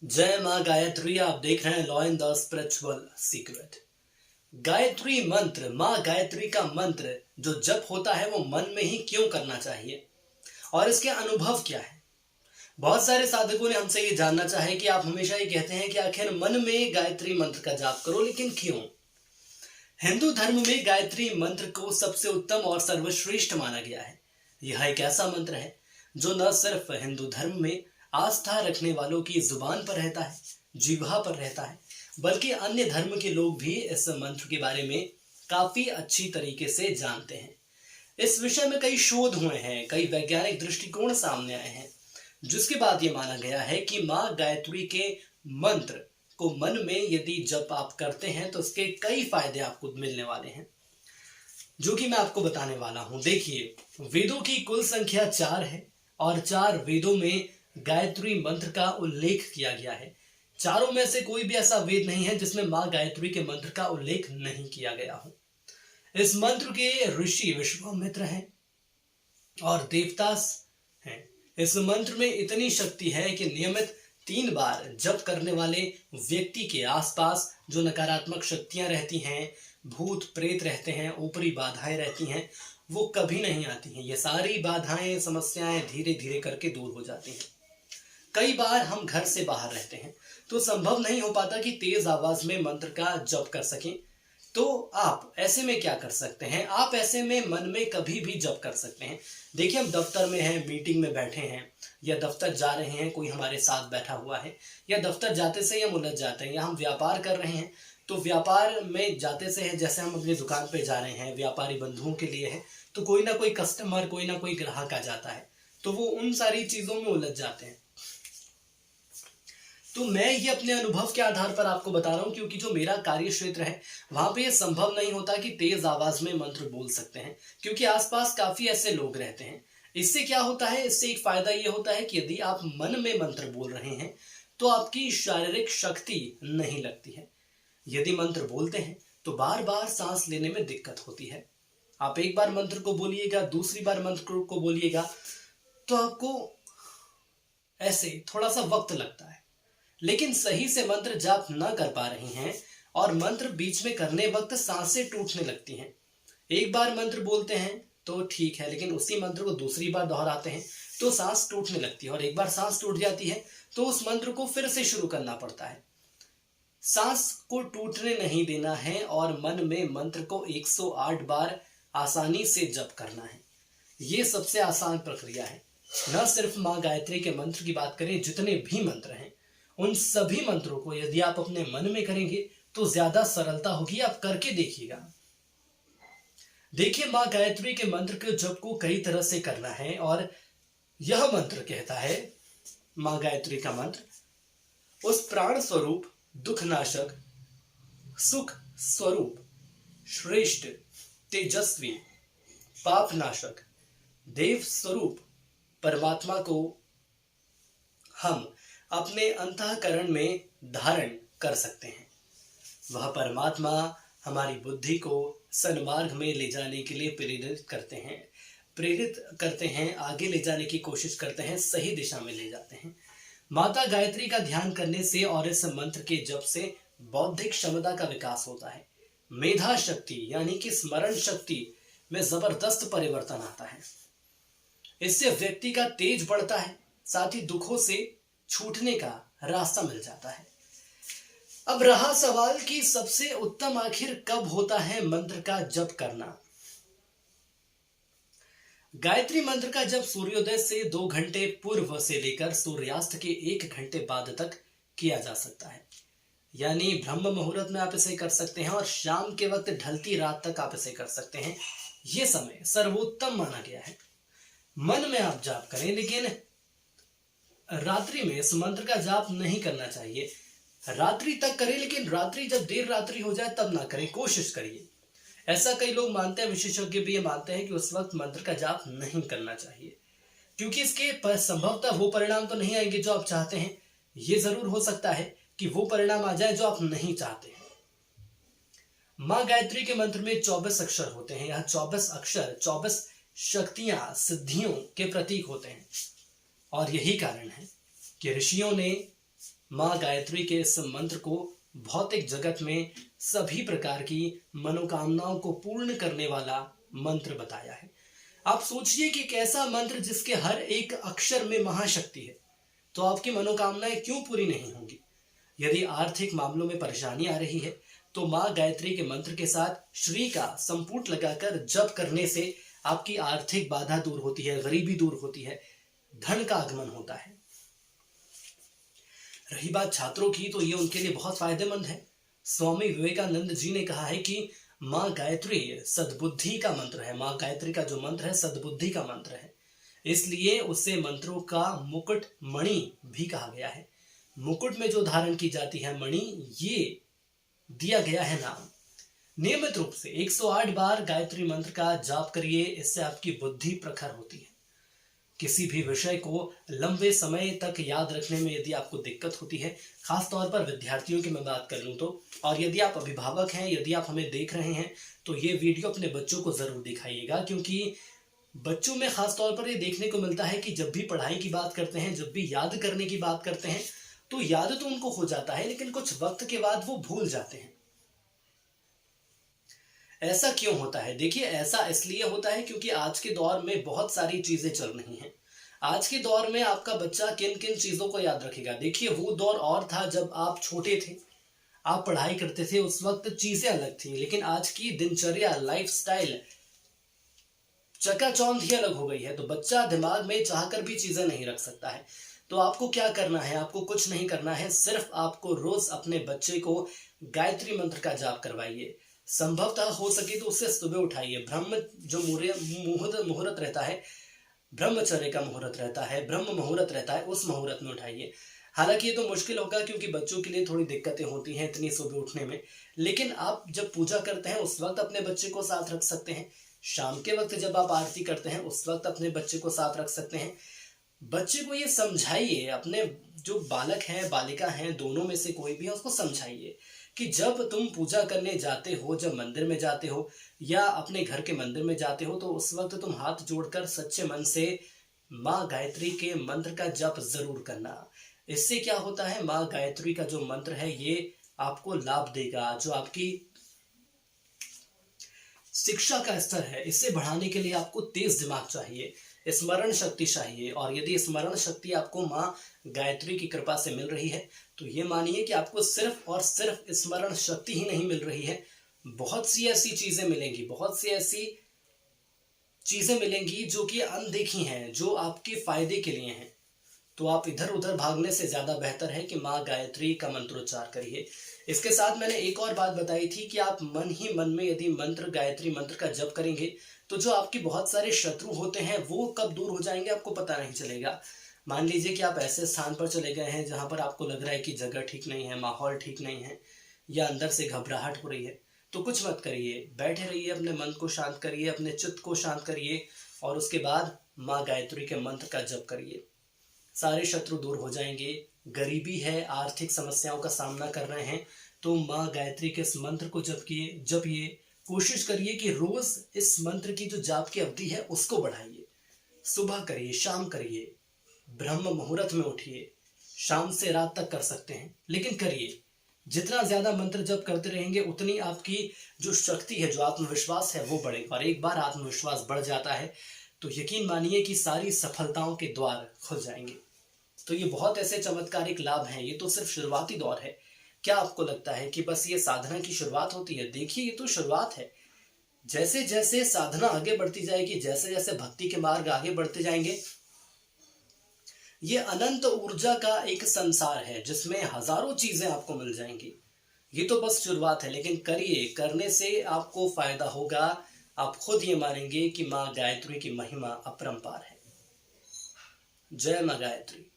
जय माँ गायत्री। आप देख रहे हैं law in the spiritual secret. Gayatri मंत्र, माँ गायत्री का मंत्र जो जप होता है वो मन में ही क्यों करना चाहिए और इसके अनुभव क्या है। बहुत सारे साधकों ने हमसे ये जानना चाहे कि आप हमेशा ये कहते हैं कि आखिर मन में गायत्री मंत्र का जाप करो, लेकिन क्यों। हिंदू धर्म में गायत्री मंत्र को सबसे उत्तम और सर्वश्रेष्ठ माना गया है। यह एक ऐसा मंत्र है जो न सिर्फ हिंदू धर्म में आस्था रखने वालों की जुबान पर रहता है, जीवा पर रहता है, बल्कि अन्य धर्म के लोग भी इस मंत्र के बारे में काफी अच्छी तरीके से जानते हैं। इस विषय में कई शोध हुए हैं, कई वैज्ञानिक दृष्टिकोण सामने आए हैं, जिसके बाद ये माना गया है कि माँ गायत्री के मंत्र को मन में यदि जप आप करते हैं तो उसके कई फायदे आपको मिलने वाले हैं, जो कि मैं आपको बताने वाला हूं। देखिए, वेदों की कुल संख्या 4 है और 4 वेदों में गायत्री मंत्र का उल्लेख किया गया है। चारों में से कोई भी ऐसा वेद नहीं है जिसमें माँ गायत्री के मंत्र का उल्लेख नहीं किया गया हो। इस मंत्र के ऋषि विश्वामित्र हैं और देवदास हैं। इस मंत्र में इतनी शक्ति है कि नियमित 3 बार जप करने वाले व्यक्ति के आसपास जो नकारात्मक शक्तियां रहती हैं, भूत प्रेत रहते हैं, ऊपरी बाधाएं रहती हैं, वो कभी नहीं आती हैं। ये सारी बाधाएं, समस्याएं धीरे धीरे करके दूर हो जाती हैं। कई बार हम घर से बाहर रहते हैं तो संभव नहीं हो पाता कि तेज आवाज में मंत्र का जप कर सकें। तो आप ऐसे में क्या कर सकते हैं, आप ऐसे में मन में कभी भी जप कर सकते हैं। देखिए, हम दफ्तर में हैं, मीटिंग में बैठे हैं, या दफ्तर जा रहे हैं, कोई हमारे साथ बैठा हुआ है, या दफ्तर जाते से हम उलझ जाते हैं, या हम व्यापार कर रहे हैं तो व्यापार में जाते से है, जैसे हम अपनी दुकान पे जा रहे हैं, व्यापारी बंधुओं के लिए है, तो कोई ना कोई कस्टमर, कोई ना कोई ग्राहक आ जाता है, तो वो उन सारी चीजों में उलझ जाते हैं। तो मैं ये अपने अनुभव के आधार पर आपको बता रहा हूं, क्योंकि जो मेरा कार्य क्षेत्र है वहां पे ये संभव नहीं होता कि तेज आवाज में मंत्र बोल सकते हैं, क्योंकि आसपास काफी ऐसे लोग रहते हैं। इससे क्या होता है, इससे एक फायदा ये होता है कि यदि आप मन में मंत्र बोल रहे हैं तो आपकी शारीरिक शक्ति नहीं लगती है। यदि मंत्र बोलते हैं तो बार बार सांस लेने में दिक्कत होती है। आप एक बार मंत्र को बोलिएगा, दूसरी बार मंत्र को बोलिएगा तो आपको ऐसे थोड़ा सा वक्त लगता है। लेकिन सही से मंत्र जाप न कर पा रहे हैं और मंत्र बीच में करने वक्त सांसें टूटने लगती हैं। एक बार मंत्र बोलते हैं तो ठीक है, लेकिन उसी मंत्र को दूसरी बार दोहराते हैं तो सांस टूटने लगती है, और एक बार सांस टूट जाती है तो उस मंत्र को फिर से शुरू करना पड़ता है। सांस को टूटने नहीं देना है और मन में मंत्र को 108 बार आसानी से जप करना है। ये सबसे आसान प्रक्रिया है। न सिर्फ माँ गायत्री के मंत्र की बात करें, जितने भी मंत्र हैं उन सभी मंत्रों को यदि आप अपने मन में करेंगे तो ज्यादा सरलता होगी। आप करके देखिएगा। देखिए, माँ गायत्री के मंत्र के जप को कई तरह से करना है, और यह मंत्र कहता है, माँ गायत्री का मंत्र, उस प्राण स्वरूप, दुखनाशक, सुख स्वरूप, श्रेष्ठ, तेजस्वी, पापनाशक, देव स्वरूप परमात्मा को हम अपने अंतःकरण में धारण कर सकते हैं। वह परमात्मा हमारी बुद्धि को सन्मार्ग में ले जाने के लिए प्रेरित करते हैं, आगे ले जाने की कोशिश करते हैं, सही दिशा में ले जाते हैं। माता गायत्री का ध्यान करने से और इस मंत्र के जप से बौद्धिक क्षमता का विकास होता है। मेधा शक्ति यानी कि स्मरण शक्ति में जबरदस्त परिवर्तन आता है। इससे व्यक्ति का तेज बढ़ता है, साथ ही दुखों से छूटने का रास्ता मिल जाता है। अब रहा सवाल कि सबसे उत्तम आखिर कब होता है मंत्र का जप करना। गायत्री मंत्र का जप सूर्योदय से 2 घंटे पूर्व से लेकर सूर्यास्त के 1 घंटे बाद तक किया जा सकता है। यानी ब्रह्म मुहूर्त में आप इसे कर सकते हैं और शाम के वक्त ढलती रात तक आप इसे कर सकते हैं। यह समय सर्वोत्तम माना गया है। मन में आप जाप करें, लेकिन रात्रि में इस मंत्र का जाप नहीं करना चाहिए। रात्रि तक करें, लेकिन रात्रि जब देर रात्रि हो जाए तब ना करें, कोशिश करिए। ऐसा कई लोग मानते हैं, विशेषज्ञ भी ये मानते हैं कि उस वक्त मंत्र का जाप नहीं करना चाहिए, क्योंकि इसके संभवतः वो परिणाम तो नहीं आएंगे जो आप चाहते हैं। ये जरूर हो सकता है कि वो परिणाम आ जाए जो आप नहीं चाहते हैं। माँ गायत्री के मंत्र में 24 अक्षर होते हैं। यह 24 अक्षर 24 शक्तियां, सिद्धियों के प्रतीक होते हैं। और यही कारण है कि ऋषियों ने माँ गायत्री के इस मंत्र को भौतिक जगत में सभी प्रकार की मनोकामनाओं को पूर्ण करने वाला मंत्र बताया है। आप सोचिए कि एक ऐसा मंत्र जिसके हर एक अक्षर में महाशक्ति है, तो आपकी मनोकामनाएं क्यों पूरी नहीं होंगी। यदि आर्थिक मामलों में परेशानी आ रही है तो माँ गायत्री के मंत्र के साथ श्री का संपुट लगाकर जप करने से आपकी आर्थिक बाधा दूर होती है, गरीबी दूर होती है, धन का आगमन होता है। रही बात छात्रों की, तो ये उनके लिए बहुत फायदेमंद है। स्वामी विवेकानंद जी ने कहा है कि माँ गायत्री सद्बुद्धि का मंत्र है। माँ गायत्री का जो मंत्र है सद्बुद्धि का मंत्र है, इसलिए उसे मंत्रों का मुकुट मणि भी कहा गया है। मुकुट में जो धारण की जाती है मणि, ये दिया गया है नाम। नियमित रूप से 108 बार गायत्री मंत्र का जाप करिए, इससे आपकी बुद्धि प्रखर होती है। किसी भी विषय को लंबे समय तक याद रखने में यदि आपको दिक्कत होती है, खासतौर पर विद्यार्थियों की मैं बात कर लूं तो, और यदि आप अभिभावक हैं, यदि आप हमें देख रहे हैं, तो ये वीडियो अपने बच्चों को जरूर दिखाइएगा, क्योंकि बच्चों में खासतौर पर ये देखने को मिलता है कि जब भी पढ़ाई की बात करते हैं, जब भी याद करने की बात करते हैं, तो याद तो उनको हो जाता है, लेकिन कुछ वक्त के बाद वो भूल जाते हैं। ऐसा क्यों होता है? देखिए, ऐसा इसलिए होता है क्योंकि आज के दौर में बहुत सारी चीजें चल रही हैं। आज के दौर में आपका बच्चा किन किन चीजों को याद रखेगा? देखिए, वो दौर और था जब आप छोटे थे, आप पढ़ाई करते थे, उस वक्त चीजें अलग थी। लेकिन आज की दिनचर्या, लाइफस्टाइल, चकाचौंध ही अलग हो गई है, तो बच्चा दिमाग में चाहकर भी चीजें नहीं रख सकता है। तो आपको क्या करना है? आपको कुछ नहीं करना है, सिर्फ आपको रोज अपने बच्चे को गायत्री मंत्र का जाप करवाइए। संभवतः हो सके तो उससे सुबह उठाइए। ब्रह्म जो मुहूर्त रहता है, ब्रह्मचर्य का मुहूर्त रहता है, ब्रह्म मुहूर्त रहता है, उस मुहूर्त में उठाइए। हालांकि ये तो मुश्किल होगा क्योंकि बच्चों के लिए थोड़ी दिक्कतें होती हैं इतनी सुबह उठने में, लेकिन आप जब पूजा करते हैं उस वक्त अपने बच्चे को साथ रख सकते हैं। शाम के वक्त जब आप आरती करते हैं उस वक्त अपने बच्चे को साथ रख सकते हैं। बच्चे को ये समझाइए, अपने जो बालक हैं, बालिका हैं, दोनों में से कोई भी है, उसको समझाइए कि जब तुम पूजा करने जाते हो, जब मंदिर में जाते हो या अपने घर के मंदिर में जाते हो, तो उस वक्त तुम हाथ जोड़कर सच्चे मन से माँ गायत्री के मंत्र का जप जरूर करना। इससे क्या होता है, माँ गायत्री का जो मंत्र है ये आपको लाभ देगा। जो आपकी शिक्षा का स्तर है, इसे बढ़ाने के लिए आपको तेज दिमाग चाहिए, स्मरण शक्ति चाहिए। और यदि स्मरण शक्ति आपको माँ गायत्री की कृपा से मिल रही है, तो ये मानिए कि आपको सिर्फ और सिर्फ स्मरण शक्ति ही नहीं मिल रही है, बहुत सी ऐसी चीजें मिलेंगी, बहुत सी ऐसी चीजें मिलेंगी जो कि अनदेखी हैं, जो आपके फायदे के लिए हैं। तो आप इधर उधर भागने से ज्यादा बेहतर है कि माँ गायत्री का मंत्रोच्चार करिए। इसके साथ मैंने एक और बात बताई थी कि आप मन ही मन में यदि मंत्र, गायत्री मंत्र का जप करेंगे, तो जो आपके बहुत सारे शत्रु होते हैं वो कब दूर हो जाएंगे आपको पता नहीं चलेगा। मान लीजिए कि आप ऐसे स्थान पर चले गए हैं जहां पर आपको लग रहा है कि जगह ठीक नहीं है, माहौल ठीक नहीं है, या अंदर से घबराहट हो रही है, तो कुछ मत करिए, बैठे रहिए, अपने मन को शांत करिए, अपने चित्त को शांत करिए, और उसके बाद माँ गायत्री के मंत्र का जप करिए। सारे शत्रु दूर हो जाएंगे। गरीबी है, आर्थिक समस्याओं का सामना कर रहे हैं, तो माँ गायत्री के इस मंत्र को जपिए। कोशिश करिए कि रोज इस मंत्र की जो जाप की अवधि है उसको बढ़ाइए। सुबह करिए, शाम करिए, ब्रह्म मुहूर्त में उठिए, शाम से रात तक कर सकते हैं, लेकिन करिए। जितना ज्यादा मंत्र जप करते रहेंगे उतनी आपकी जो शक्ति है, जो आत्मविश्वास है वो बढ़ेगा। और एक बार आत्मविश्वास बढ़ जाता है तो यकीन मानिए कि सारी सफलताओं के द्वार खुल जाएंगे। तो ये बहुत ऐसे चमत्कारिक लाभ हैं। ये तो सिर्फ शुरुआती दौर है। क्या आपको लगता है कि बस ये साधना की शुरुआत होती है? देखिए, ये तो शुरुआत है। जैसे जैसे साधना आगे बढ़ती जाएगी, जैसे जैसे भक्ति के मार्ग आगे बढ़ते जाएंगे, ये अनंत ऊर्जा का एक संसार है जिसमें हजारों चीजें आपको मिल जाएंगी। ये तो बस शुरुआत है, लेकिन करिए, करने से आपको फायदा होगा। आप खुद ये मानेंगे कि माँ गायत्री की महिमा अपरंपार है। जय माँ गायत्री।